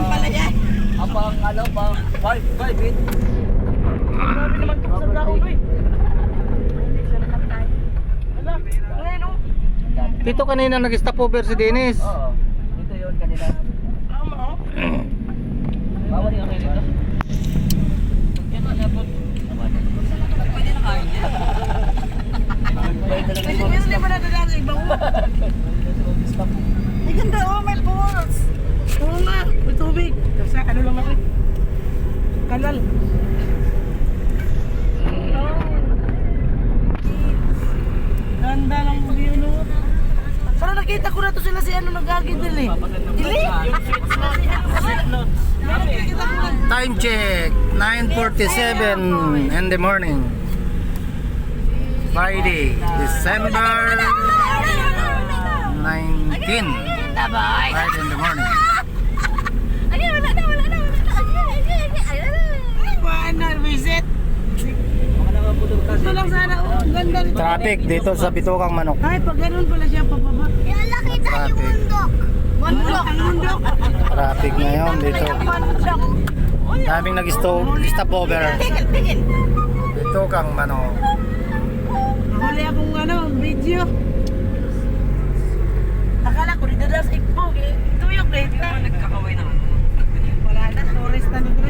lang pala yan. Abang ano pang 5 feet. Grabe naman ito sa dao, Uy. Hala, ngayon o. Dito kanina nag-stop over si Dennis. Oo. Dito yun kanila. Tama o. Bawal yung kayo dito. Yan na dapat. Pwede na kain niya. Kasi ngayon hindi pa nadadaan sa ibang mo. Ay ganda o, may pools. Oo nga, may tubig. Kasi ano lang ako. Kanal. Ganda lang mo yun o. Parang nakita ko na to sila si ano nag-agidil eh. Dili? Nakita ko na. Time check, 9:47 in the morning. Friday, December 19. Right in the morning. Paano, visit? Ito lang sana o, ganda nito. Traffic dito sa Bitukang Manok. Ay, pag ganun pala siya pababa. Traffic. Mandok. Ang mundok. Traffic ngayon dito. Mandok. Daming nag-stop over. Tigil. Bitukang Manok. Nahuli akong ano, video. Akala ko dito sa ikpog eh. Ito yung plate na. Nagkakaway na. Wala na, tourist na nito.